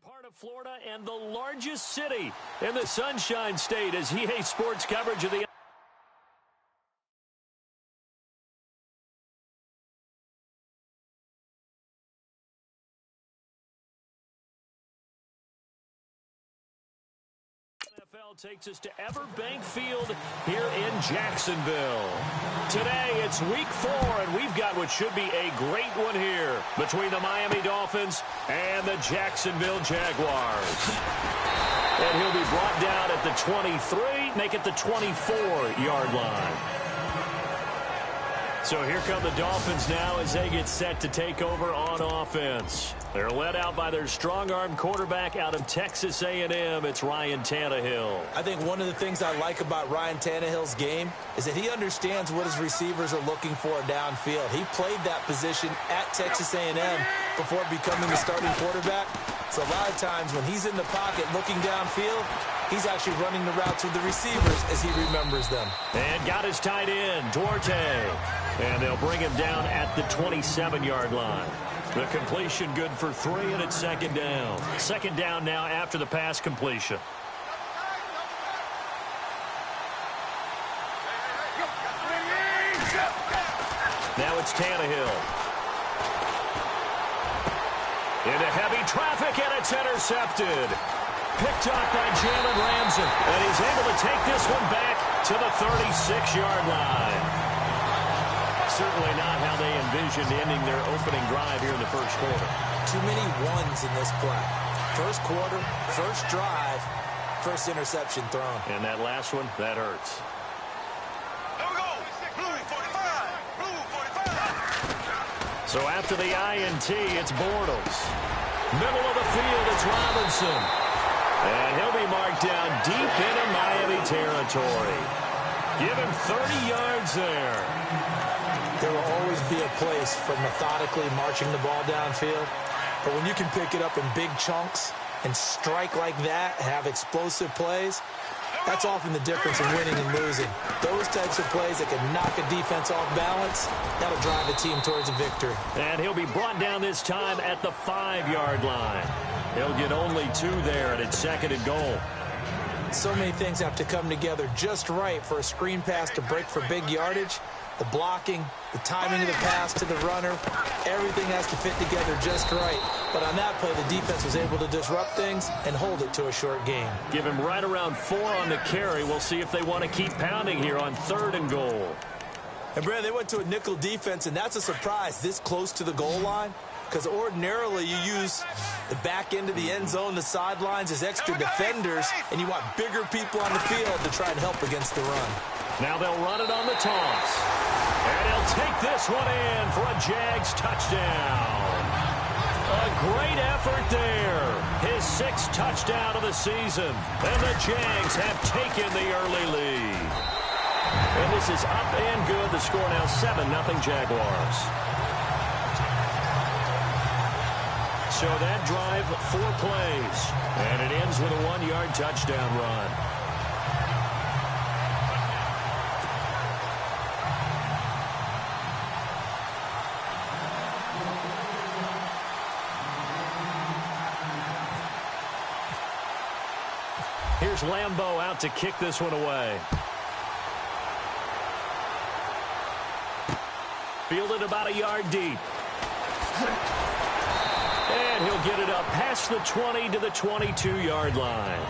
Part of Florida and the largest city in the Sunshine State as EA Sports coverage of the NFL takes us to Everbank Field here in Jacksonville. Today, it's week 4, and we've got what should be a great one here between the Miami Dolphins and the Jacksonville Jaguars. And he'll be brought down at the 23, make it the 24-yard line. So here come the Dolphins now as they get set to take over on offense. They're led out by their strong-arm quarterback out of Texas A&M. It's Ryan Tannehill. I think one of the things I like about Ryan Tannehill's game is that he understands what his receivers are looking for downfield. He played that position at Texas A&M before becoming the starting quarterback. So a lot of times when he's in the pocket looking downfield, he's actually running the routes with the receivers as he remembers them. And got his tight end, Duarte. And they'll bring him down at the 27-yard line. The completion good for 3, and it's second down. Second down now after the pass completion. Now it's Tannehill. Into heavy traffic, and it's intercepted. Picked off by Jalen Ramsey. And he's able to take this one back to the 36-yard line. Certainly not how they envisioned ending their opening drive here in the first quarter. Too many ones in this play. First quarter, first drive, first interception thrown. And that last one, that hurts. Here we go. Blue 45. Blue 45. So after the INT, it's Bortles. Middle of the field, it's Robinson. And he'll be marked down deep into Miami territory. Give him 30 yards there. There will always be a place for methodically marching the ball downfield. But when you can pick it up in big chunks and strike like that, have explosive plays, that's often the difference in winning and losing. Those types of plays that can knock a defense off balance, that'll drive a team towards a victory. And he'll be brought down this time at the 5-yard line. He'll get only 2 there, and it's second and goal. So many things have to come together just right for a screen pass to break for big yardage. The blocking, the timing of the pass to the runner, everything has to fit together just right. But on that play, the defense was able to disrupt things and hold it to a short game. Give him right around 4 on the carry. We'll see if they want to keep pounding here on 3rd and goal. And, Brad, they went to a nickel defense, and that's a surprise this close to the goal line. Because ordinarily you use the back end of the end zone, the sidelines as extra defenders, and you want bigger people on the field to try and help against the run. Now they'll run it on the toss. And he'll take this one in for a Jags touchdown. A great effort there. His 6th touchdown of the season. And the Jags have taken the early lead. And this is up and good. The score now 7-0 Jaguars. So that drive, 4 plays. And it ends with a 1-yard touchdown run. Here's Lambeau out to kick this one away. Fielded about a yard deep. And he'll get it up past the 20 to the 22-yard line.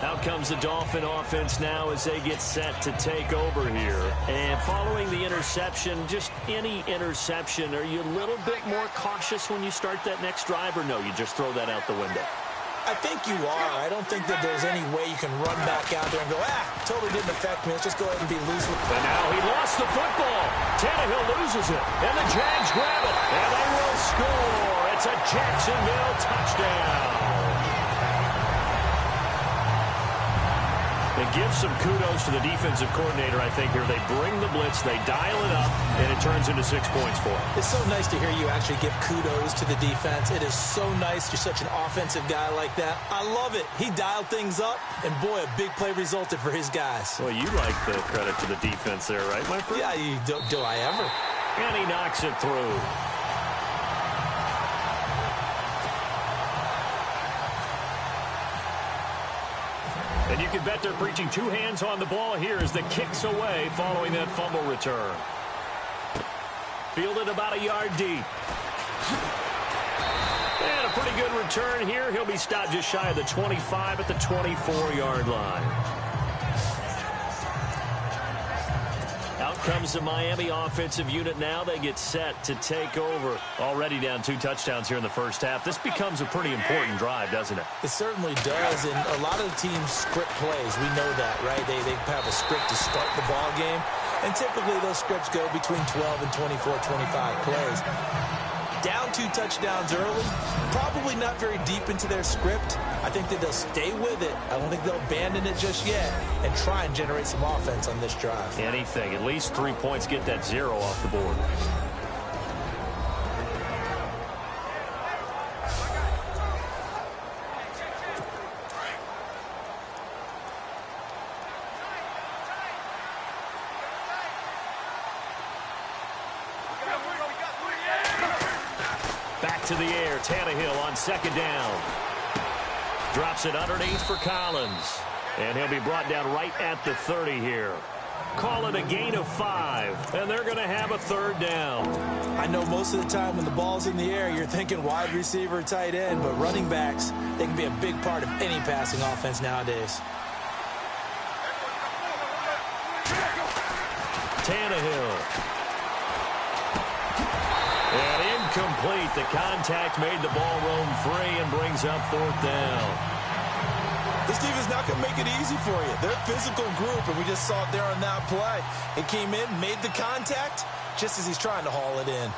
Out comes the Dolphin offense now as they get set to take over here. And following the interception, just any interception, are you a little bit more cautious when you start that next drive, or no, you just throw that out the window? I think you are. I don't think that there's any way you can run back out there and go, totally didn't affect me. Let's just go ahead and be loose with it. And now he lost the football. Tannehill loses it. And the Jags grab it. And they will score. It's a Jacksonville touchdown. And give some kudos to the defensive coordinator, I think, here. They bring the blitz, they dial it up, and it turns into 6 points for them. It's so nice to hear you actually give kudos to the defense. It is so nice. You're such an offensive guy like that. I love it. He dialed things up, and boy, a big play resulted for his guys. Well, you like the credit to the defense there, right, my friend? Yeah, do I ever? And he knocks it through. And you can bet they're preaching two hands on the ball here as the kick's away following that fumble return. Fielded about a yard deep. And a pretty good return here. He'll be stopped just shy of the 25 at the 24-yard line. Out comes the Miami offensive unit now. They get set to take over. Already down 2 touchdowns here in the first half. This becomes a pretty important drive, doesn't it? It certainly does, and a lot of the teams script plays. We know that, right? They have a script to start the ball game, and typically those scripts go between 12 and 24, 25 plays. Down 2 touchdowns early, probably not very deep into their script. I think that they'll stay with it. I don't think they'll abandon it just yet and try and generate some offense on this drive. Anything. At least 3 points, get that 0 off the board. Back to the air. Tannehill on second down. Drops it underneath for Collins. And he'll be brought down right at the 30 here. Call it a gain of 5. And they're going to have a third down. I know most of the time when the ball's in the air, you're thinking wide receiver, tight end. But running backs, they can be a big part of any passing offense nowadays. Tannehill. And incomplete. The contact made the ball roam free and brings up fourth down. This team is not going to make it easy for you. They're a physical group, and we just saw it there on that play. It came in, made the contact, just as he's trying to haul it in.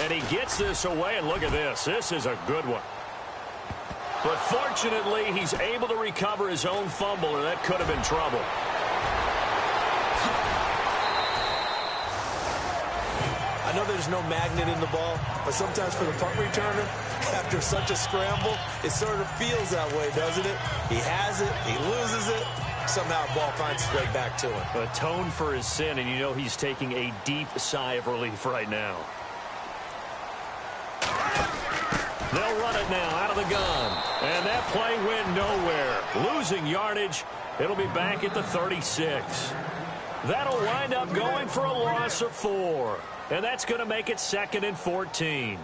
And he gets this away, and look at this. This is a good one. But fortunately, he's able to recover his own fumble, or that could have been trouble. I know there's no magnet in the ball, but sometimes for the punt returner, after such a scramble, it sort of feels that way, doesn't it? He has it, he loses it, somehow ball finds its way back to him. Atone for his sin, and you know he's taking a deep sigh of relief right now. They'll run it now out of the gun. And that play went nowhere. Losing yardage. It'll be back at the 36. That'll wind up going for a loss of 4. And that's going to make it 2nd and 14.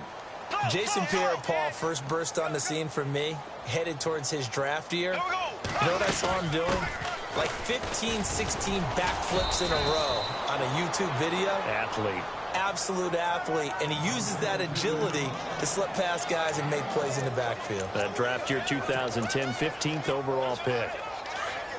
Jason Pierre-Paul first burst on the scene for me, headed towards his draft year. You know what I saw him doing? Like 15, 16 backflips in a row on a YouTube video. Athlete. Absolute athlete, and he uses that agility to slip past guys and make plays in the backfield. That draft year 2010, 15th overall pick.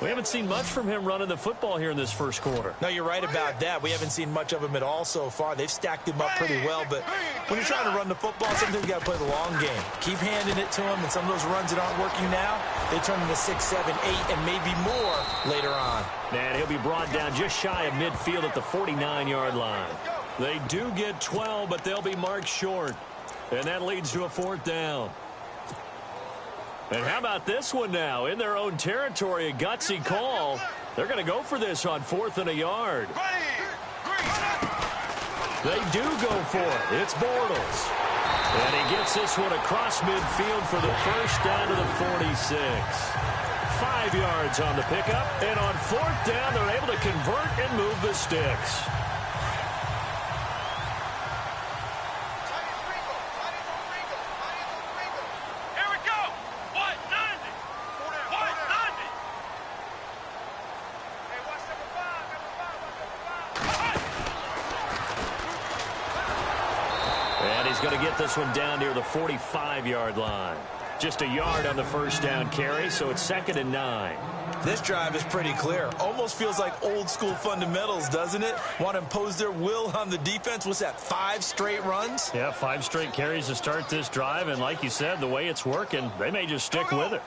We haven't seen much from him running the football here in this first quarter. No, you're right about that. We haven't seen much of him at all so far. They've stacked him up pretty well, but when you're trying to run the football, sometimes you got to play the long game. Keep handing it to him, and some of those runs that aren't working now, they turn into 6, 7, 8, and maybe more later on. And he'll be brought down just shy of midfield at the 49-yard line. They do get 12, but they'll be marked short. And that leads to a fourth down. And how about this one now? In their own territory, a gutsy call. They're going to go for this on 4th and a yard. They do go for it. It's Bortles. And he gets this one across midfield for the first down to the 46. 5 yards on the pickup. And on 4th down, they're able to convert and move the sticks. Going to get this one down near the 45-yard line. Just a yard on the first down carry, so it's 2nd and 9. This drive is pretty clear. Almost feels like old school fundamentals, doesn't it? Want to impose their will on the defense. What's that, 5 straight runs? Yeah, 5 straight carries to start this drive, and like you said, the way it's working, they may just stick with it.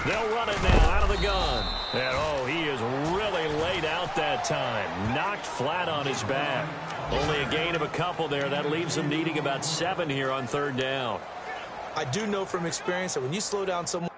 They'll run it now out of the gun. And, oh, he is really laid out that time. Knocked flat on his back. Only a gain of a couple there. That leaves him needing about 7 here on 3rd down. I do know from experience that when you slow down someone,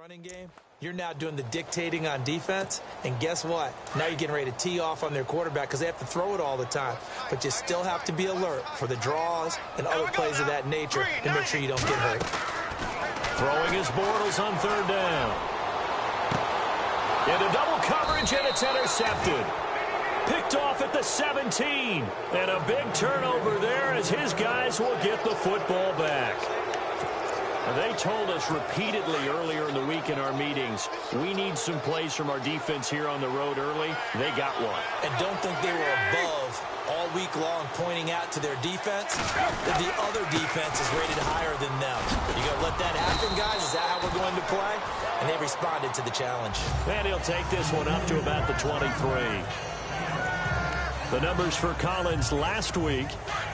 running game, you're now doing the dictating on defense, and guess what? Now you're getting ready to tee off on their quarterback because they have to throw it all the time. But you still have to be alert for the draws and other plays of that nature to make sure you don't get hurt. Throwing his Bortles on third down. Into double coverage, and it's intercepted. Picked off at the 17. And a big turnover there as his guys will get the football back. They told us repeatedly earlier in the week in our meetings, we need some plays from our defense here on the road early. They got one. And don't think they were above all week long pointing out to their defense that the other defense is rated higher than them. You going to let that happen, guys? Is that how we're going to play? And they responded to the challenge. And he'll take this one up to about the 23. The numbers for Collins last week,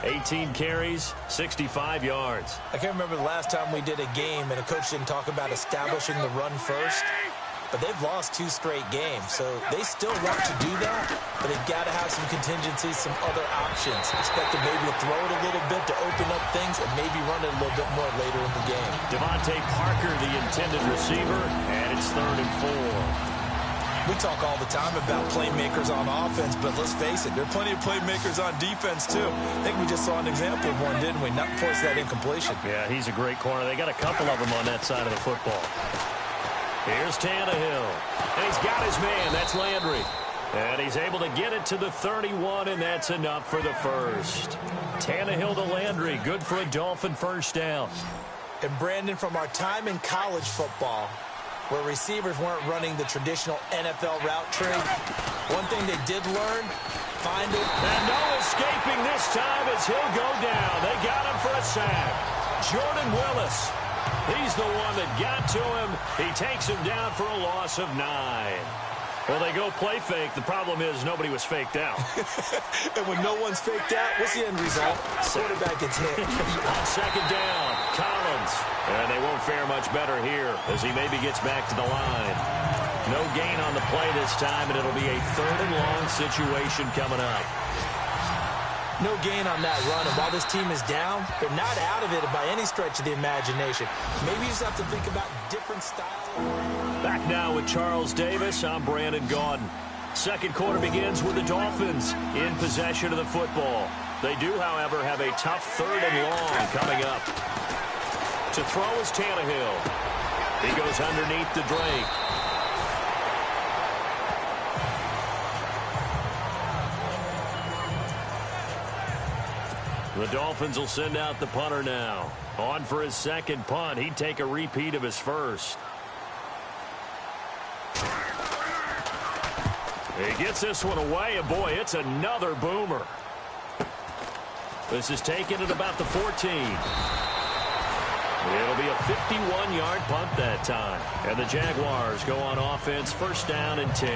18 carries, 65 yards. I can't remember the last time we did a game and a coach didn't talk about establishing the run first, but they've lost 2 straight games, so they still want to do that, but they've got to have some contingencies, some other options. Expect them maybe to throw it a little bit to open up things and maybe run it a little bit more later in the game. Devontae Parker, the intended receiver, and it's 3rd and 4. We talk all the time about playmakers on offense, but let's face it, there are plenty of playmakers on defense, too. I think we just saw an example of one, didn't we? Not force that incompletion. Yeah, he's a great corner. They got a couple of them on that side of the football. Here's Tannehill. And he's got his man. That's Landry. And he's able to get it to the 31, and that's enough for the first. Tannehill to Landry. Good for a Dolphin first down. And, Brandon, from our time in college football, where receivers weren't running the traditional NFL route tree, one thing they did learn, find it. And no escaping this time as he'll go down. They got him for a sack. Jordan Willis. He's the one that got to him. He takes him down for a loss of 9. Well, they go play fake. The problem is nobody was faked out. And when no one's faked out, what's the end result? Quarterback gets hit. On second down, Collins. And they won't fare much better here as he maybe gets back to the line. No gain on the play this time, and it'll be a 3rd and long situation coming up. No gain on that run, and while this team is down, they're not out of it by any stretch of the imagination. Maybe you just have to think about different styles. Back now with Charles Davis, I'm Brandon Gaudin. Second quarter begins with the Dolphins in possession of the football. They do, however, have a tough 3rd and long coming up. To throw is Tannehill. He goes underneath to Drake. The Dolphins will send out the punter now. On for his second punt. He'd take a repeat of his first. He gets this one away, and boy, it's another boomer. This is taken at about the 14. It'll be a 51-yard punt that time. And the Jaguars go on offense, first down and 10.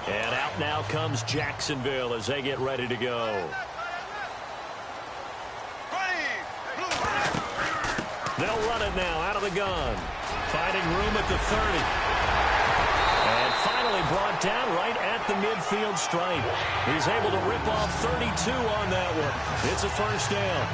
And out now comes Jacksonville as they get ready to go. They'll run it now out of the gun. Finding room at the 30. And finally brought down right at the midfield stripe. He's able to rip off 32 on that one. It's a first down.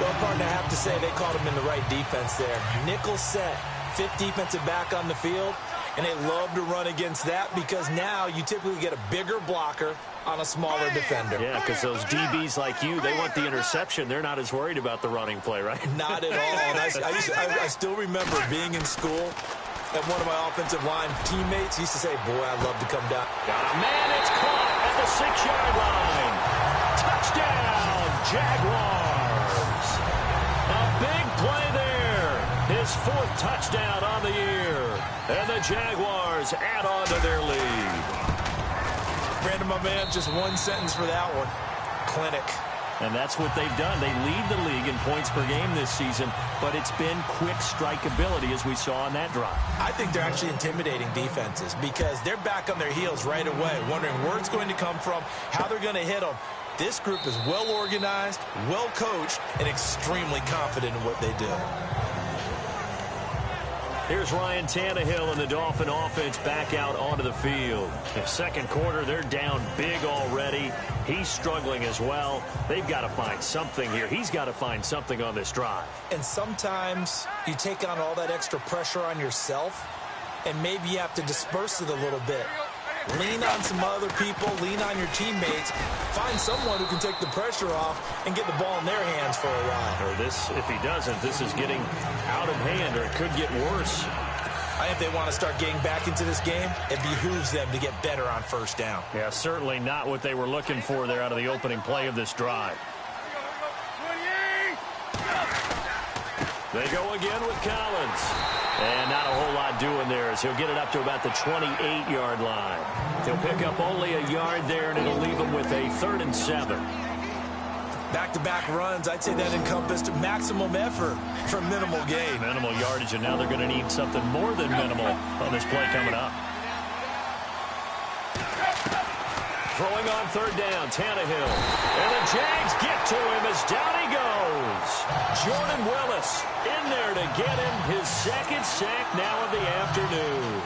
Well, partner, I have to say they caught him in the right defense there. Nickel set, 5th defensive back on the field, and they love to run against that because now you typically get a bigger blocker on a smaller defender. Yeah, because those DBs like you, they want the interception. They're not as worried about the running play, right? Not at all. And I still remember being in school, and one of my offensive line teammates used to say, boy, I'd love to come down. Man, it's caught at the 6-yard line. Touchdown, Jaguars. A big play there. His 4th touchdown on the year. And the Jaguars add on to their lead. Brandon, my man, just one sentence for that one. Clinic. And that's what they've done. They lead the league in points per game this season, but it's been quick strikeability as we saw on that drive. I think they're actually intimidating defenses because they're back on their heels right away, wondering where it's going to come from, how they're going to hit them. This group is well organized, well coached, and extremely confident in what they do. Here's Ryan Tannehill and the Dolphin offense back out onto the field. The second quarter, they're down big already. He's struggling as well. They've got to find something here. He's got to find something on this drive. And sometimes you take on all that extra pressure on yourself, and maybe you have to disperse it a little bit. Lean on some other people, lean on your teammates, find someone who can take the pressure off and get the ball in their hands for a while. Or this, if he doesn't, this is getting out of hand, or it could get worse. I think if they want to start getting back into this game, it behooves them to get better on first down. Yeah, certainly not what they were looking for there out of the opening play of this drive. They go again with Collins. And not a whole lot doing there as he'll get it up to about the 28-yard line. He'll pick up only a yard there, and it'll leave him with a 3rd and 7. Back-to-back runs, I'd say that encompassed maximum effort for minimal gain. Minimal yardage, and now they're going to need something more than minimal on this play coming up. Throwing on 3rd down, Tannehill. And the Jags get to him as down he goes. Jordan Willis in there to get him his 2nd sack now of the afternoon.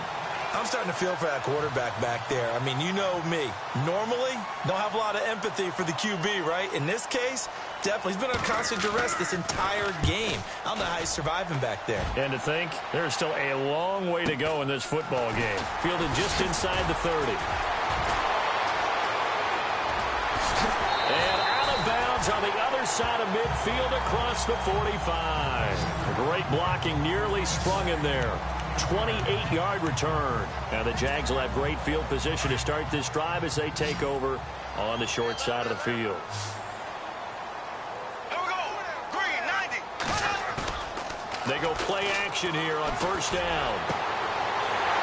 I'm starting to feel for that quarterback back there. I mean, you know me. Normally, don't have a lot of empathy for the QB, right? In this case, definitely. He's been on constant duress this entire game. I don't know how he's surviving back there. And to think, there's still a long way to go in this football game. Fielded just inside the 30. And out of bounds on the other side of midfield across the 45. Great blocking, nearly sprung him there. 28-yard return. Now the Jags will have great field position to start this drive as they take over on the short side of the field. Here we go. Green, 90. They go play action here on 1st down.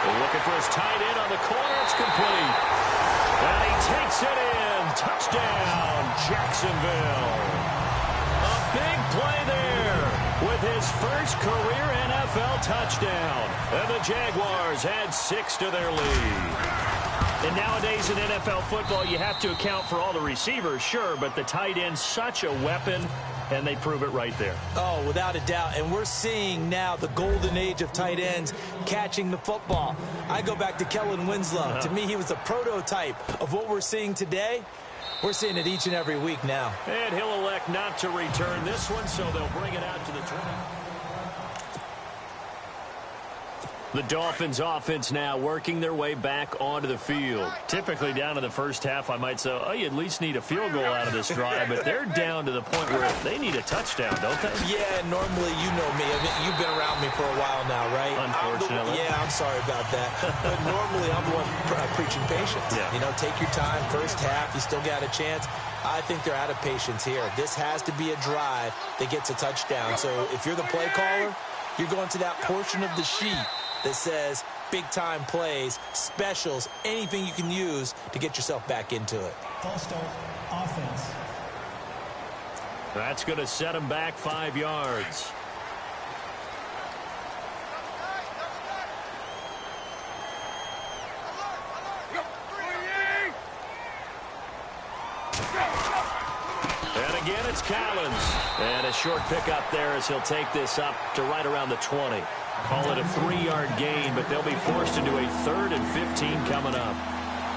They're looking for his tight end on the corner. It's complete. And he takes it in. Touchdown, Jacksonville. A big play there with his first career NFL touchdown. And the Jaguars add 6 to their lead. And nowadays in NFL football, you have to account for all the receivers, sure, but the tight end's such a weapon, and they prove it right there. Oh, without a doubt. And we're seeing now the golden age of tight ends catching the football. I go back to Kellen Winslow. To me, he was a prototype of what we're seeing today. We're seeing it each and every week now. And he'll elect not to return this one, so they'll bring it out to the 20. The Dolphins offense now working their way back onto the field. Typically down to the first half, I might say, oh, you at least need a field goal out of this drive, but they're down to the point where they need a touchdown, don't they? Yeah, normally, you know me. I mean, you've been around me for a while now, right? Unfortunately. I'm sorry about that. But normally, I'm the one preaching patience. Yeah. You know, take your time. First half, you still got a chance. I think they're out of patience here. This has to be a drive that gets a touchdown. So if you're the play caller, you're going to that portion of the sheet that says big-time plays, specials, anything you can use to get yourself back into it. False start, offense. That's going to set him back 5 yards. And again, it's Collins. And a short pickup there as he'll take this up to right around the 20. Call it a 3-yard gain, but they'll be forced into a 3rd and 15 coming up.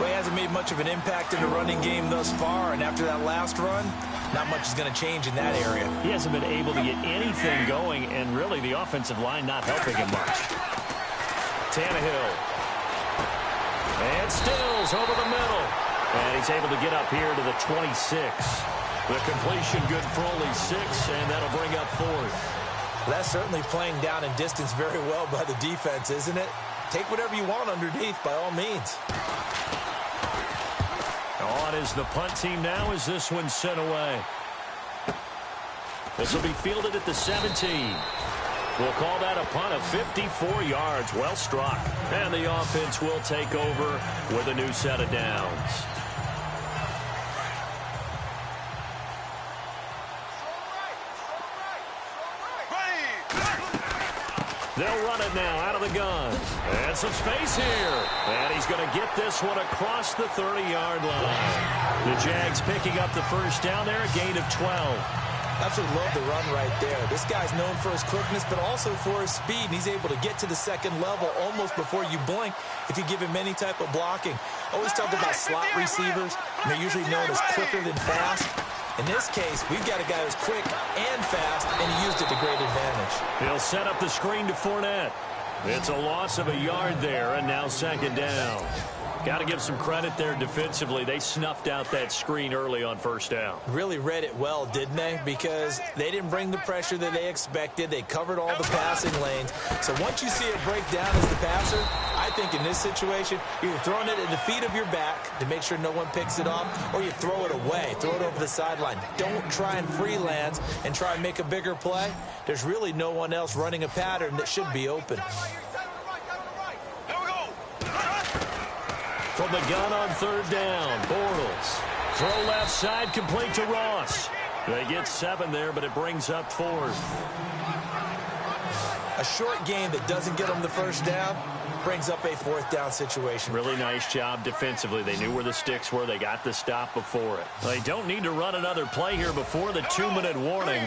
Well, he hasn't made much of an impact in the running game thus far, and after that last run, not much is going to change in that area. He hasn't been able to get anything going, and really the offensive line not helping him much. Tannehill. And Stills over the middle. And he's able to get up here to the 26. The completion good for only 6, and that'll bring up 4th. That's certainly playing down in distance very well by the defense, isn't it? Take whatever you want underneath, by all means. On is the punt team now as this one's sent away. This will be fielded at the 17. We'll call that a punt of 54 yards. Well struck. And the offense will take over with a new set of downs. They'll run it now out of the gun. And some space here. And he's going to get this one across the 30-yard line. The Jags picking up the first down there, a gain of 12. Absolutely love the run right there. This guy's known for his quickness, but also for his speed. And he's able to get to the second level almost before you blink if you give him any type of blocking. Always talk about slot receivers, and they're usually known as quicker than fast. In this case, we've got a guy who's quick and fast, and he used it to great advantage. He'll set up the screen to Fournette. It's a loss of a yard there, and now second down. Got to give some credit there defensively. They snuffed out that screen early on first down. Really read it well, didn't they? Because they didn't bring the pressure that they expected. They covered all the passing lanes. So once you see it break down as the passer, I think in this situation, you're throwing it at the feet of your back to make sure no one picks it up, or you throw it away, throw it over the sideline. Don't try and freelance and try and make a bigger play. There's really no one else running a pattern that should be open. From the gun on third down, Bortles. Throw left side, complete to Ross. They get 7 there, but it brings up 4th. A short game that doesn't get them the first down brings up a 4th down situation. Really nice job defensively. They knew where the sticks were. They got the stop before it. They don't need to run another play here before the 2-minute warning.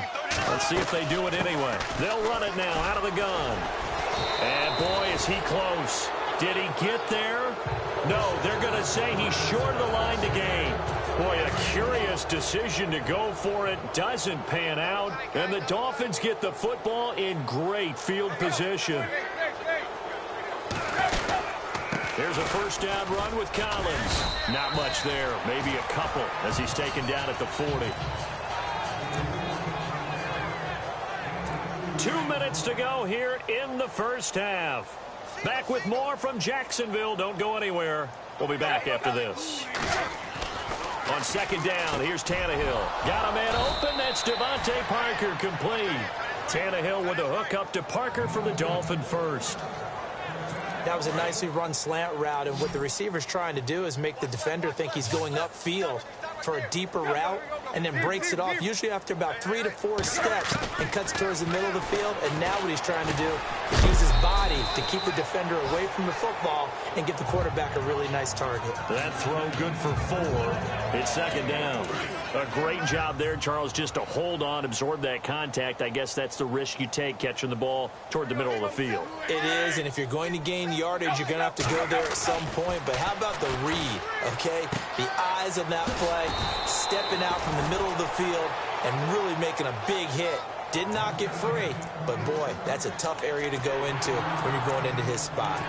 Let's see if they do it anyway. They'll run it now out of the gun. And boy, is he close. Did he get there? No, they're going to say he's short of the line to gain. Boy, a curious decision to go for it. Doesn't pan out. And the Dolphins get the football in great field position. There's a first down run with Collins. Not much there. Maybe a couple as he's taken down at the 40. 2 minutes to go here in the first half. Back with more from Jacksonville. Don't go anywhere. We'll be back after this. On second down, here's Tannehill. Got a man open. That's Devontae Parker complete. Tannehill with a hook up to Parker for the Dolphin first. That was a nicely run slant route, and what the receiver's trying to do is make the defender think he's going upfield for a deeper route and then breaks it off, usually after about 3 to 4 steps, and cuts towards the middle of the field. And now what he's trying to do is use his body to keep the defender away from the football and give the quarterback a really nice target. That throw good for 4. It's second down. A great job there, Charles, just to hold on, absorb that contact. I guess that's the risk you take catching the ball toward the middle of the field. It is, and if you're going to gain yardage, you're going to have to go there at some point. But how about the read, okay? The eyes of that play, stepping out from the middle of the field and really making a big hit. Did not get free, but boy, that's a tough area to go into when you're going into his spot.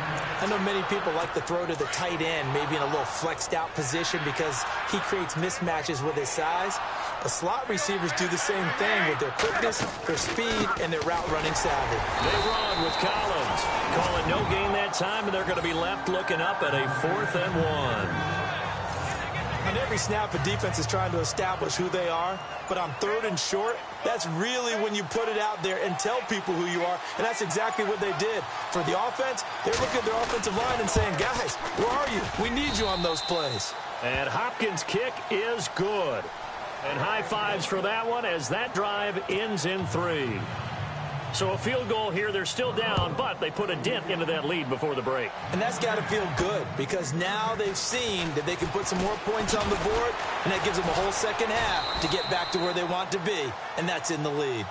I know many people like to throw to the tight end, maybe in a little flexed out position because he creates mismatches with his size. But slot receivers do the same thing with their quickness, their speed, and their route running savvy. They run with Collins. Call it no gain that time, and they're going to be left looking up at a 4th and 1. On every snap, a defense is trying to establish who they are, but on 3rd and short, that's really when you put it out there and tell people who you are, and that's exactly what they did. For the offense, they're looking at their offensive line and saying, guys, where are you? We need you on those plays. And Hopkins' kick is good. And high fives for that one as that drive ends in 3. So a field goal here. They're still down, but they put a dent into that lead before the break. And that's got to feel good because now they've seen that they can put some more points on the board, and that gives them a whole second half to get back to where they want to be, and that's in the lead.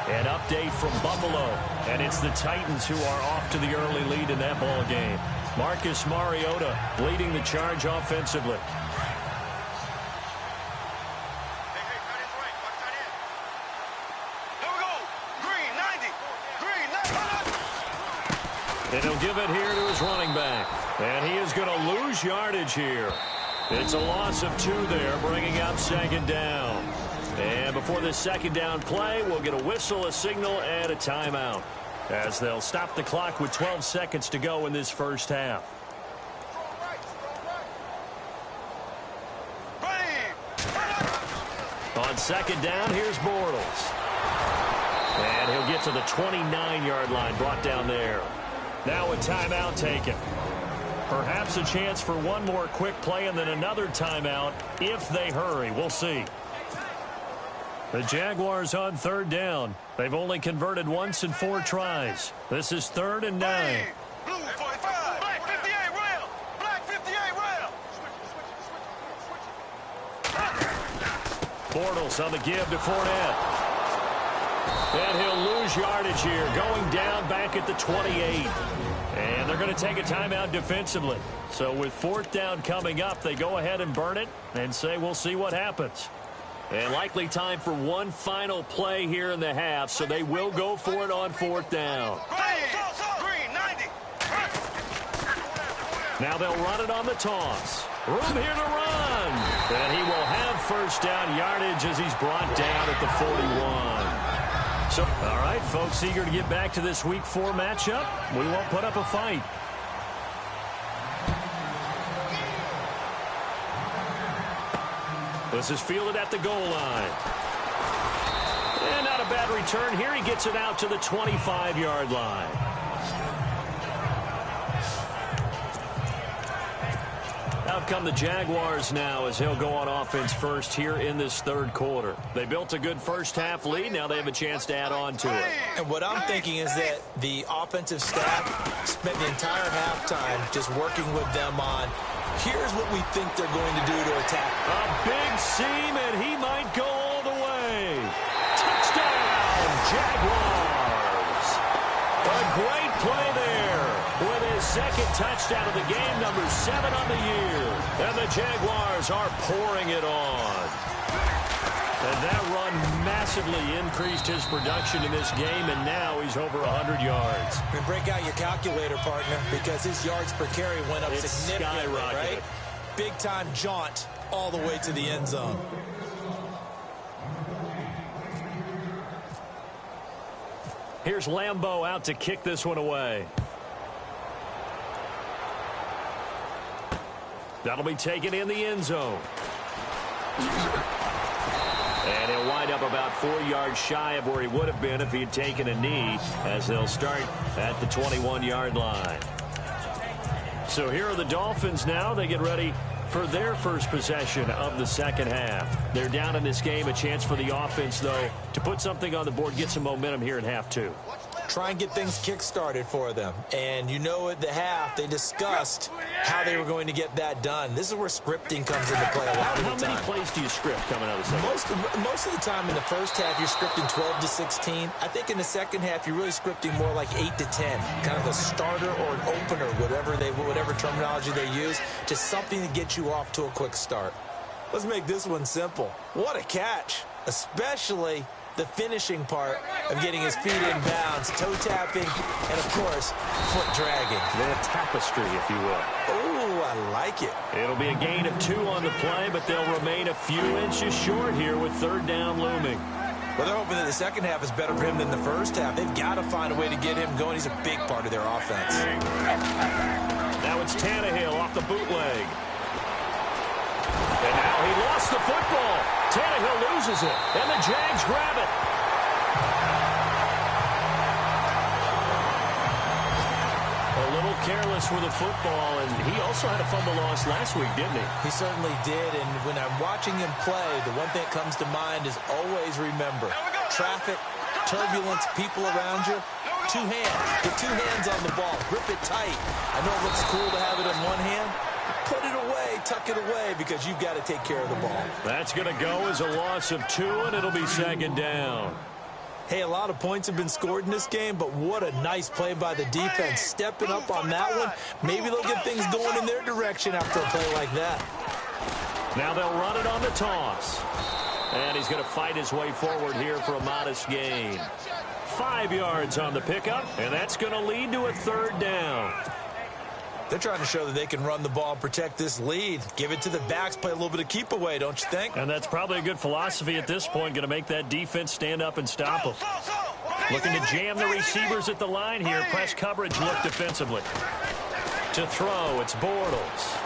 An update from Buffalo, and it's the Titans who are off to the early lead in that ball game. Marcus Mariota leading the charge offensively. And he'll give it here to his running back. And he is going to lose yardage here. It's a loss of 2 there, bringing up second down. And before this second down play, we'll get a whistle, a signal, and a timeout, as they'll stop the clock with 12 seconds to go in this first half. On second down, here's Bortles. And he'll get to the 29-yard line, brought down there. Now a timeout taken. Perhaps a chance for one more quick play and then another timeout if they hurry. We'll see. The Jaguars on third down. They've only converted once in 4 tries. This is 3rd and 9. Blue 45. Black 58 rail. Black 58 rail. Bortles on the give to Fournette. And he'll lose yardage here, going down back at the 28. And they're going to take a timeout defensively. So with 4th down coming up, they go ahead and burn it and say we'll see what happens. And likely time for one final play here in the half, so they will go for it on 4th down. Green, 90. Now they'll run it on the toss. Room here to run. And he will have 1st down yardage as he's brought down at the 41. So, all right, folks, eager to get back to this Week 4 matchup. We won't put up a fight. This is fielded at the goal line. And not a bad return here. He gets it out to the 25-yard line. Out come the Jaguars now as he'll go on offense first here in this 3rd quarter. They built a good first-half lead. Now they have a chance to add on to it. And what I'm thinking is that the offensive staff spent the entire halftime just working with them on, here's what we think they're going to do to attack. A big seam, and he might go all the way. Touchdown, Jaguars. A great play there with his 2nd touchdown of the game, number 7 on the year. And the Jaguars are pouring it on. And that run massively increased his production in this game, and now he's over 100 yards. And break out your calculator, partner, because his yards per carry went up significantly, right? Big-time jaunt all the way to the end zone. Here's Lambeau out to kick this one away. That'll be taken in the end zone. And he'll wind up about 4 yards shy of where he would have been if he had taken a knee, as they'll start at the 21-yard line. So here are the Dolphins now. They get ready for their first possession of the 2nd half. They're down in this game. A chance for the offense, though, to put something on the board, get some momentum here in half 2. Try and get things kick-started for them. And you know at the half, they discussed how they were going to get that done. This is where scripting comes into play a lot of the time. How many plays do you script coming out of the second? Most of the time in the first half, you're scripting 12 to 16. I think in the second half, you're really scripting more like 8 to 10. Kind of a starter or an opener, whatever terminology they use. Just something to get you off to a quick start. Let's make this one simple. What a catch, especially the finishing part of getting his feet in bounds, toe tapping, and of course, foot dragging. The tapestry, if you will. Oh, I like it. It'll be a gain of 2 on the play, but they'll remain a few inches short here with 3rd down looming. Well, they're hoping that the second half is better for him than the first half. They've got to find a way to get him going. He's a big part of their offense. Now it's Tannehill off the bootleg. And now he lost the football. Tannehill loses it, and the Jags grab it. A little careless with the football, and he also had a fumble loss last week, didn't he? He certainly did, and when I'm watching him play, the one thing that comes to mind is always remember, traffic, turbulence, people around you, 2 hands. Get 2 hands on the ball. Grip it tight. I know it looks cool to have it in one hand. Put it away, tuck it away, because you've got to take care of the ball. That's going to go as a loss of 2, and it'll be 2nd down. Hey, a lot of points have been scored in this game, but what a nice play by the defense. Stepping up on that one, maybe they'll get things going in their direction after a play like that. Now they'll run it on the toss. And he's going to fight his way forward here for a modest gain. 5 yards on the pickup, and that's going to lead to a 3rd down. They're trying to show that they can run the ball and protect this lead. Give it to the backs, play a little bit of keep away, don't you think? And that's probably a good philosophy at this point, going to make that defense stand up and stop them. Looking to jam the receivers at the line here. Press coverage look defensively. To throw, it's Bortles.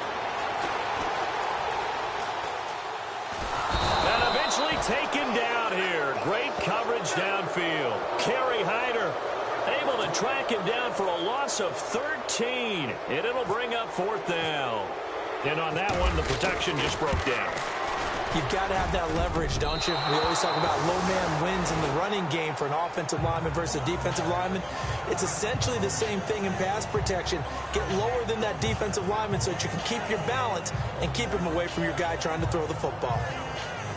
And eventually taken down here. Great coverage downfield. Kerry Hyder able to track him down for a loss of 13. And it'll bring up 4th down. And on that one, the protection just broke down. You've got to have that leverage, don't you? We always talk about low man wins in the running game for an offensive lineman versus a defensive lineman. It's essentially the same thing in pass protection. Get lower than that defensive lineman so that you can keep your balance and keep him away from your guy trying to throw the football.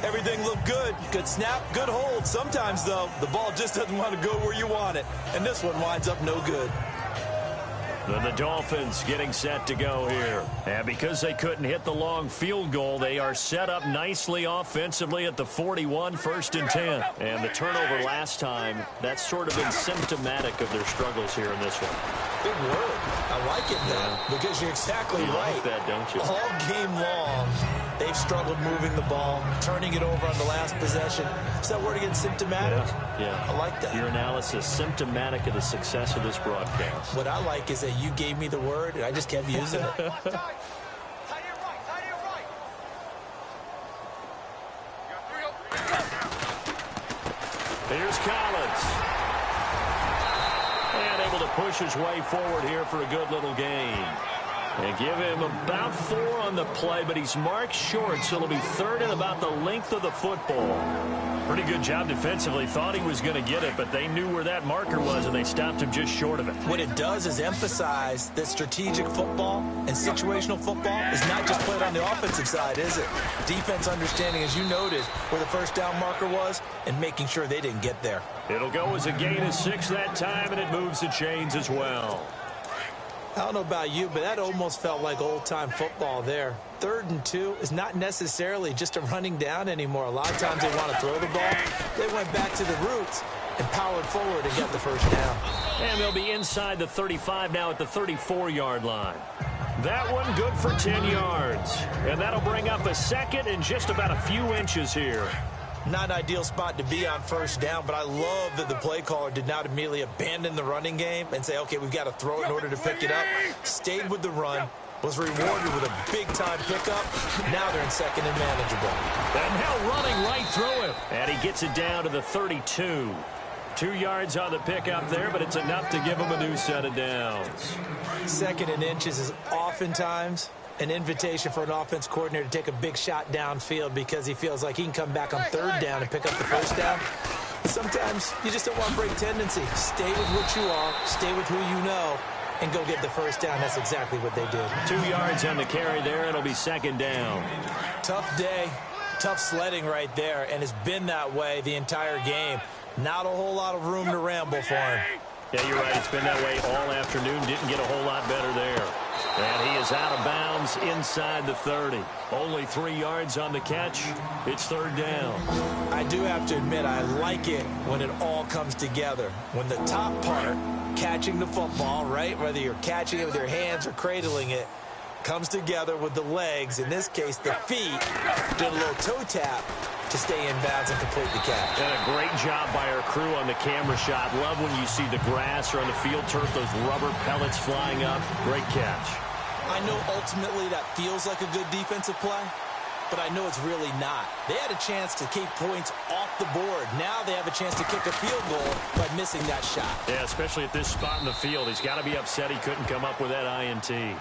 Everything looked good. Good snap, good hold. Sometimes, though, the ball just doesn't want to go where you want it. And this one winds up no good. Then the Dolphins getting set to go here. And because they couldn't hit the long field goal, they are set up nicely offensively at the 41, 1st and 10. And the turnover last time, that's sort of been symptomatic of their struggles here in this one. Big word. I like it now because you're exactly right. Like that, don't you? All game long, they've struggled moving the ball, turning it over on the last possession. Is that word again, symptomatic? Yeah. I like that. Your analysis, symptomatic of the success of this broadcast. What I like is that you gave me the word, and I just kept using it. Here's Collins. And able to push his way forward here for a good little gain. And give him about 4 on the play, but he's marked short, so it'll be 3rd and about the length of the football. Pretty good job defensively. Thought he was going to get it, but they knew where that marker was, and they stopped him just short of it. What it does is emphasize that strategic football and situational football is not just played on the offensive side, is it? Defense understanding, as you noted, where the first down marker was and making sure they didn't get there. It'll go as a gain of 6 that time, and it moves the chains as well. I don't know about you, but that almost felt like old-time football there. 3rd and 2 is not necessarily just a running down anymore. A lot of times they want to throw the ball. They went back to the roots and powered forward and got the first down. And they'll be inside the 35 now at the 34-yard line. That one good for 10 yards. And that'll bring up a 2nd and just about a few inches here. Not an ideal spot to be on first down, but I love that the play caller did not immediately abandon the running game and say, okay, we've got to throw it in order to pick it up. Stayed with the run, was rewarded with a big-time pickup. Now they're in 2nd and manageable. And now running right through him. And he gets it down to the 32. 2 yards on the pickup there, but it's enough to give him a new set of downs. 2nd and inches is oftentimes an invitation for an offense coordinator to take a big shot downfield because he feels like he can come back on 3rd down and pick up the first down. But sometimes you just don't want to break tendency. Stay with what you are, stay with who you know, and go get the first down. That's exactly what they did. 2 yards on the carry there. It'll be 2nd down. Tough day, tough sledding right there, and it's been that way the entire game. Not a whole lot of room to ramble for him. Yeah, you're right. It's been that way all afternoon. Didn't get a whole lot better there. And he is out of bounds inside the 30. Only 3 yards on the catch. It's 3rd down. I do have to admit, I like it when it all comes together. When the top part, catching the football, right, whether you're catching it with your hands or cradling it, comes together with the legs, in this case the feet, did a little toe tap to stay in bounds and complete the catch. And a great job by our crew on the camera shot. Love when you see the grass or on the field turf, those rubber pellets flying up. Great catch. I know ultimately that feels like a good defensive play, but I know it's really not. They had a chance to keep points off the board. Now they have a chance to kick a field goal by missing that shot. Yeah, especially at this spot in the field. He's got to be upset he couldn't come up with that INT.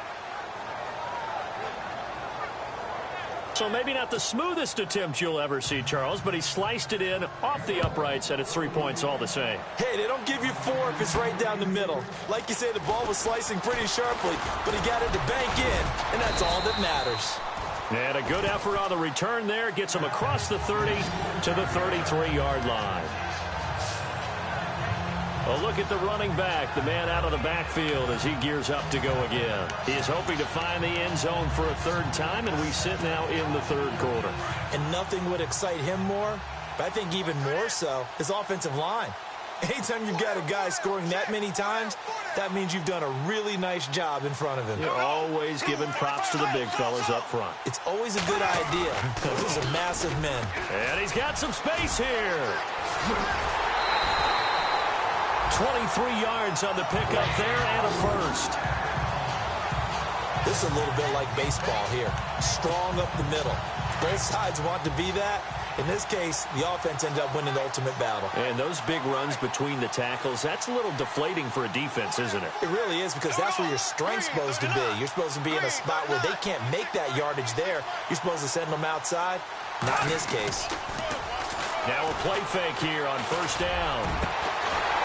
So maybe not the smoothest attempt you'll ever see, Charles, but he sliced it in off the uprights, and it's 3 points all the same. Hey, they don't give you 4 if it's right down the middle. Like you say, the ball was slicing pretty sharply, but he got it to bank in, and that's all that matters. And a good effort on the return there. Gets him across the 30 to the 33-yard line. A look at the running back, the man out of the backfield as he gears up to go again. He is hoping to find the end zone for a 3rd time, and we sit now in the 3rd quarter. And nothing would excite him more, but I think even more so, his offensive line. Anytime you've got a guy scoring that many times, that means you've done a really nice job in front of him. You're always giving props to the big fellas up front. It's always a good idea. Those are massive men. And he's got some space here. 23 yards on the pickup there and a first. This is a little bit like baseball here. Strong up the middle. Both sides want to be that. In this case, the offense ended up winning the ultimate battle. And those big runs between the tackles, that's a little deflating for a defense, isn't it? It really is, because that's where your strength's supposed to be. You're supposed to be in a spot where they can't make that yardage there. You're supposed to send them outside. Not in this case. Now a play fake here on 1st down.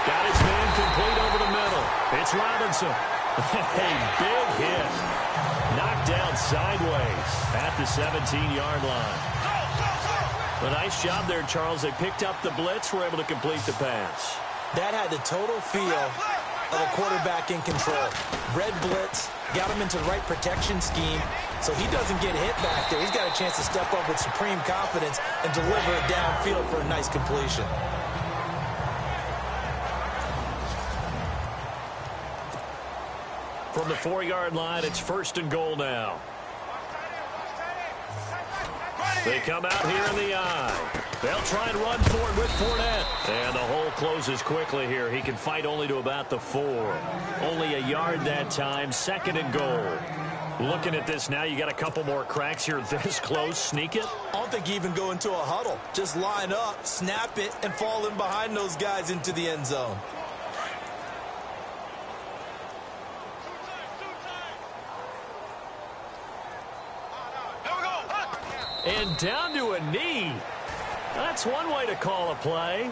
Got his man complete over the middle. It's Robinson. A big hit. Knocked down sideways at the 17-yard line. A nice job there, Charles. They picked up the blitz, were able to complete the pass. That had the total feel of a quarterback in control. Red blitz, got him into the right protection scheme, so he doesn't get hit back there. He's got a chance to step up with supreme confidence and deliver it downfield for a nice completion. From the 4-yard line, it's 1st and goal now. They come out here in the eye. They'll try and run for it with Fournette. And the hole closes quickly here. He can fight only to about the 4. Only a yard that time, 2nd and goal. Looking at this now, you got a couple more cracks here this close. Sneak it? I don't think you even go into a huddle. Just line up, snap it, and fall in behind those guys into the end zone. And down to a knee. That's one way to call a play.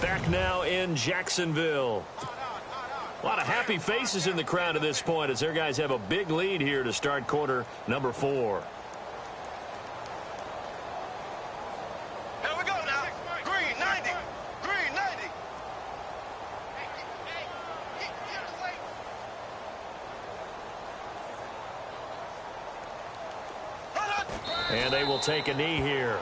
Back now in Jacksonville. A lot of happy faces in the crowd at this point as their guys have a big lead here to start quarter number 4. Here we go now. Green 90. Green 90. And they will take a knee here.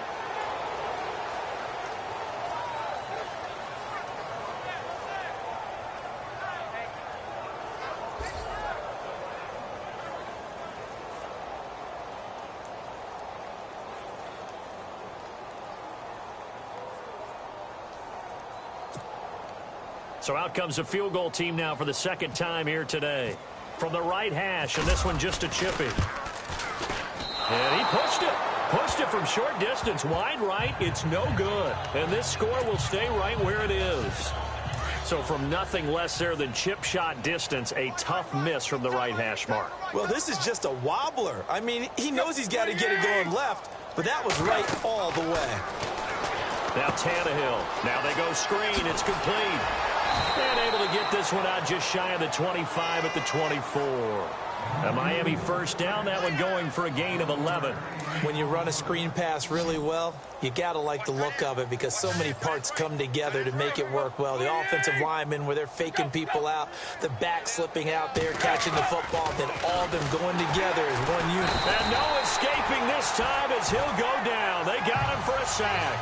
So out comes a field goal team now for the 2nd time here today. From the right hash, and this one just a chippy. And he pushed it. Pushed it from short distance. Wide right, it's no good. And this score will stay right where it is. So from nothing less there than chip shot distance, a tough miss from the right hash mark. Well, this is just a wobbler. I mean, he knows he's got to get it going left, but that was right all the way. Now Tannehill. Now they go screen. It's complete. And able to get this one out just shy of the 25 at the 24. A Miami first down, that one going for a gain of 11. When you run a screen pass really well, you got to like the look of it because so many parts come together to make it work well. The offensive linemen where they're faking people out, the back slipping out there, catching the football, then all of them going together as one unit. And no escaping this time as he'll go down. They got him for a sack.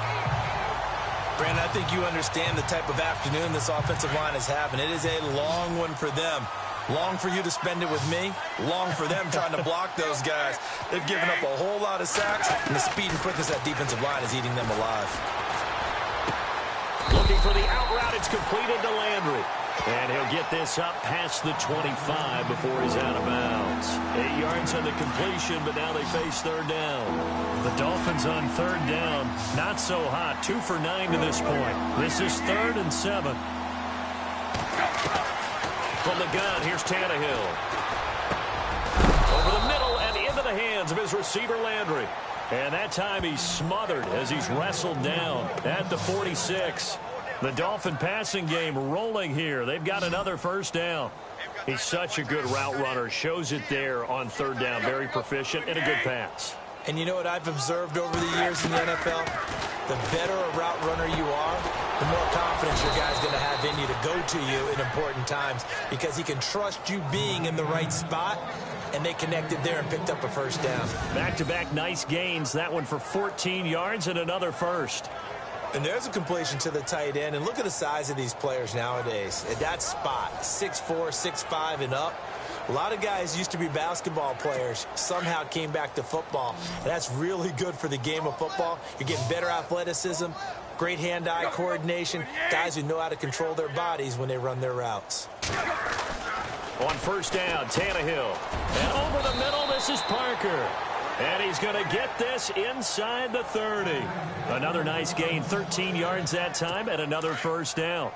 Brandon, I think you understand the type of afternoon this offensive line is having. It is a long one for them. Long for you to spend it with me. Long for them trying to block those guys. They've given up a whole lot of sacks, and the speed and quickness of that defensive line is eating them alive. Looking for the out route. It's completed to Landry. And he'll get this up past the 25 before he's out of bounds. 8 yards on the completion, but now they face 3rd down. The Dolphins on 3rd down. Not so hot. 2 for 9 to this point. This is 3rd and 7. From the gun, here's Tannehill. Over the middle and into the hands of his receiver, Landry. And that time he's smothered as he's wrestled down at the 46. The Dolphin passing game rolling here. They've got another first down. He's such a good route runner. Shows it there on 3rd down. Very proficient and a good pass. And you know what I've observed over the years in the NFL? The better a route runner you are, the more confidence your guy's going to have in you to go to you in important times because he can trust you being in the right spot, and they connected there and picked up a first down. Back-to-back nice gains. That one for 14 yards and another first. And there's a completion to the tight end. And look at the size of these players nowadays. At that spot, 6'4", 6'5", and up. A lot of guys used to be basketball players, somehow came back to football. And that's really good for the game of football. You're getting better athleticism, great hand-eye coordination, guys who know how to control their bodies when they run their routes. On first down, Tannehill. And over the middle, this is Parker. And he's going to get this inside the 30. Another nice gain, 13 yards that time, and another first down.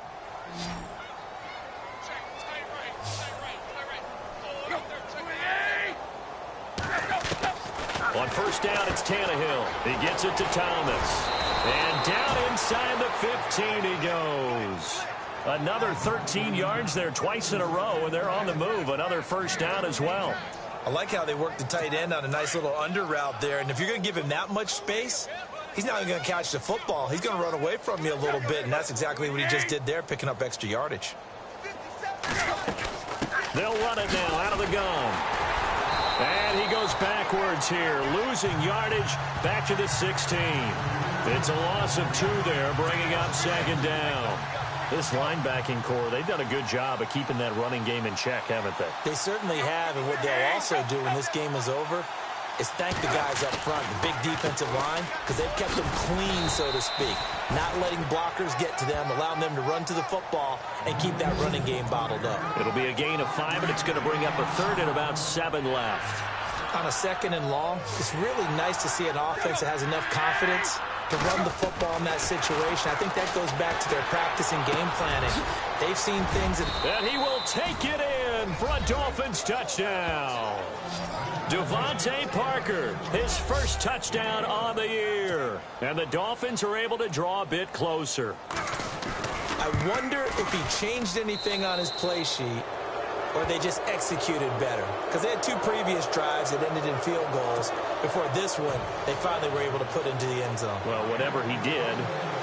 On first down, it's Tannehill. He gets it to Thomas. And down inside the 15 he goes. Another 13 yards there twice in a row, and they're on the move. Another first down as well. I like how they work the tight end on a nice little under route there. And if you're going to give him that much space, he's not even going to catch the football. He's going to run away from you a little bit, and that's exactly what he just did there, picking up extra yardage. They'll run it now out of the gun. And he goes backwards here, losing yardage back to the 16. It's a loss of 2 there, bringing up second down. This linebacking core, they've done a good job of keeping that running game in check, haven't they? They certainly have, and what they'll also do when this game is over is thank the guys up front, the big defensive line, because they've kept them clean, so to speak. Not letting blockers get to them, allowing them to run to the football and keep that running game bottled up. It'll be a gain of 5, and it's going to bring up a third and about 7 left. On a second and long, it's really nice to see an offense that has enough confidence to run the football in that situation. I think that goes back to their practice and game planning. They've seen things. And he will take it in for a Dolphins touchdown. Devontae Parker, his first touchdown on the year. And the Dolphins are able to draw a bit closer. I wonder if he changed anything on his play sheet or they just executed better. Because they had 2 previous drives that ended in field goals. Before this one, they finally were able to put into the end zone. Well, whatever he did,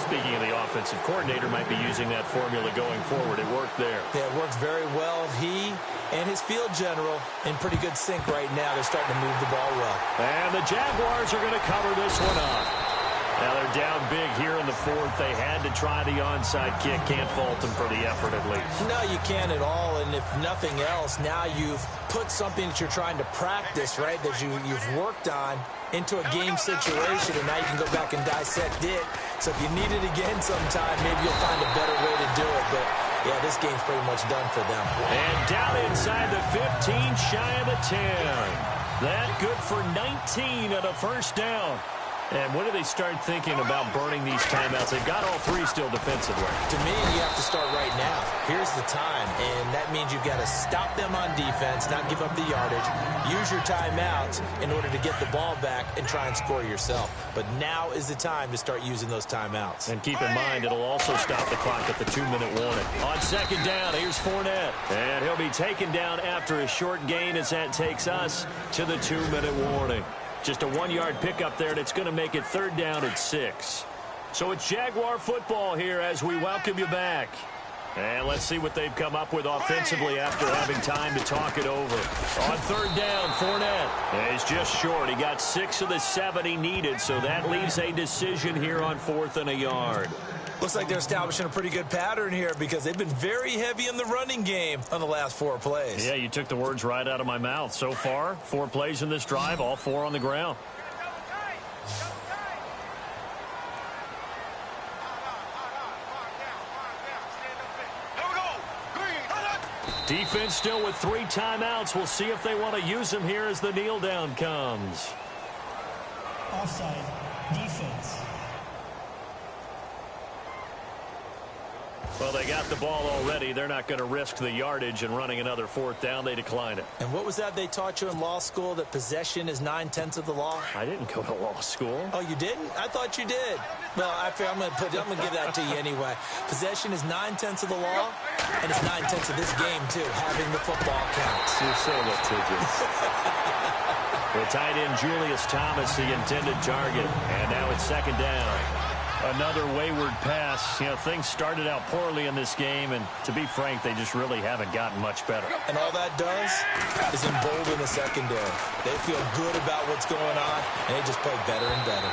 speaking of the offensive coordinator, might be using that formula going forward. It worked there. Yeah, it worked very well. He and his field general in pretty good sync right now. They're starting to move the ball well. And the Jaguars are going to cover this one up. Now they're down big here in the 4th. They had to try the onside kick. Can't fault them for the effort at least. No, you can't at all. And if nothing else, now you've put something that you're trying to practice, right, that you've worked on into a game situation, and now you can go back and dissect it. So if you need it again sometime, maybe you'll find a better way to do it. But, yeah, this game's pretty much done for them. And down inside the 15, shy of the 10. That good for 19 at a first down. And when do they start thinking about burning these timeouts? They've got all 3 still defensively. To me, you have to start right now. Here's the time, and that means you've got to stop them on defense, not give up the yardage, use your timeouts in order to get the ball back and try and score yourself. But now is the time to start using those timeouts. And keep in mind, it'll also stop the clock at the 2-minute warning. On second down, here's Fournette. And he'll be taken down after a short gain as that takes us to the 2-minute warning. Just a 1-yard pickup there, and it's going to make it 3rd down at 6. So it's Jaguar football here as we welcome you back. And let's see what they've come up with offensively after having time to talk it over. On 3rd down, Fournette is just short. He got 6 of the 7 he needed, so that leaves a decision here on 4th and a yard. Looks like they're establishing a pretty good pattern here because they've been very heavy in the running game on the last 4 plays. Yeah, you took the words right out of my mouth. So far, 4 plays in this drive, all 4 on the ground. Defense still with 3 timeouts. We'll see if they want to use them here as the kneel down comes. Offside. Defense. Well, they got the ball already. They're not going to risk the yardage and running another 4th down. They decline it. And what was that they taught you in law school, that possession is 9/10 of the law? I didn't go to law school. Oh, you didn't? I thought you did. Well, I'm going to give that to you anyway. Possession is 9/10 of the law, and it's 9/10 of this game, too. Having the football counts. You're so litigious. The tight end, Julius Thomas, the intended target. And now it's 2nd down. Another wayward pass. You know, things started out poorly in this game, and to be frank, they just really haven't gotten much better. And all that does is embolden the secondary. They feel good about what's going on, and they just play better and better.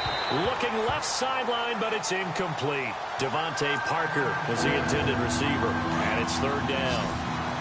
Looking left sideline, but it's incomplete. Devontae Parker was the intended receiver, and it's 3rd down.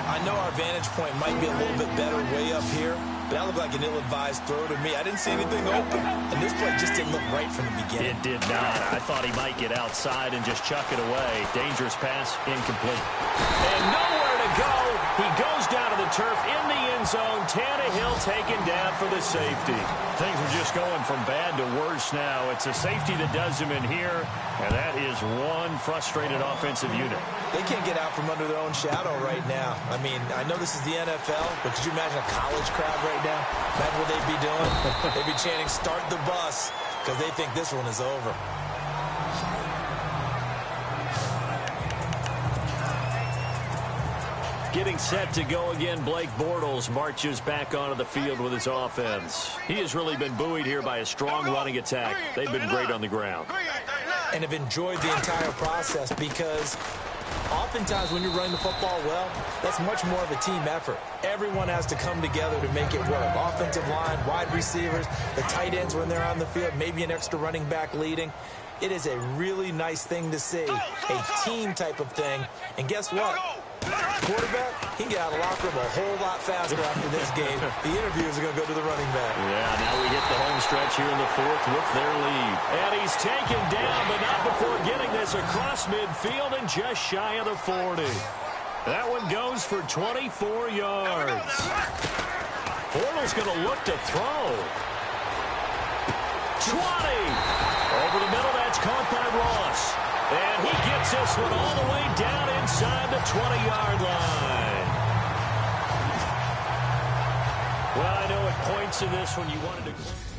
I know our vantage point might be a little bit better way up here, but that looked like an ill-advised throw to me. I didn't see anything open, and this play just didn't look right from the beginning. It did not. I thought he might get outside and just chuck it away. Dangerous pass, incomplete. And nowhere to go. He goes down to the turf in the end zone. Tannehill taken down for the safety. Things are just going from bad to worse now. It's a safety that does him in here, and that is one frustrated offensive unit. They can't get out from under their own shadow right now. I mean, I know this is the NFL, but could you imagine a college crowd right now? Imagine what they'd be doing. They'd be chanting, "Start the bus," because they think this one is over. Getting set to go again, Blake Bortles marches back onto the field with his offense. He has really been buoyed here by a strong running attack. They've been great on the ground. And have enjoyed the entire process because oftentimes when you're running the football well, that's much more of a team effort. Everyone has to come together to make it work. Offensive line, wide receivers, the tight ends when they're on the field, maybe an extra running back leading. It is a really nice thing to see, a team type of thing. And guess what? Quarterback, he got out of the locker room a whole lot faster after this game. The interviews are going to go to the running back. Yeah, now we hit the home stretch here in the fourth with their lead. And he's taken down, but not before getting this across midfield and just shy of the 40. That one goes for 24 yards. Bortles going to look to throw. 20. Over the middle, that's caught by Ross. And he gets this one all the way down inside the 20-yard line. Well, I know at points in this when you wanted to...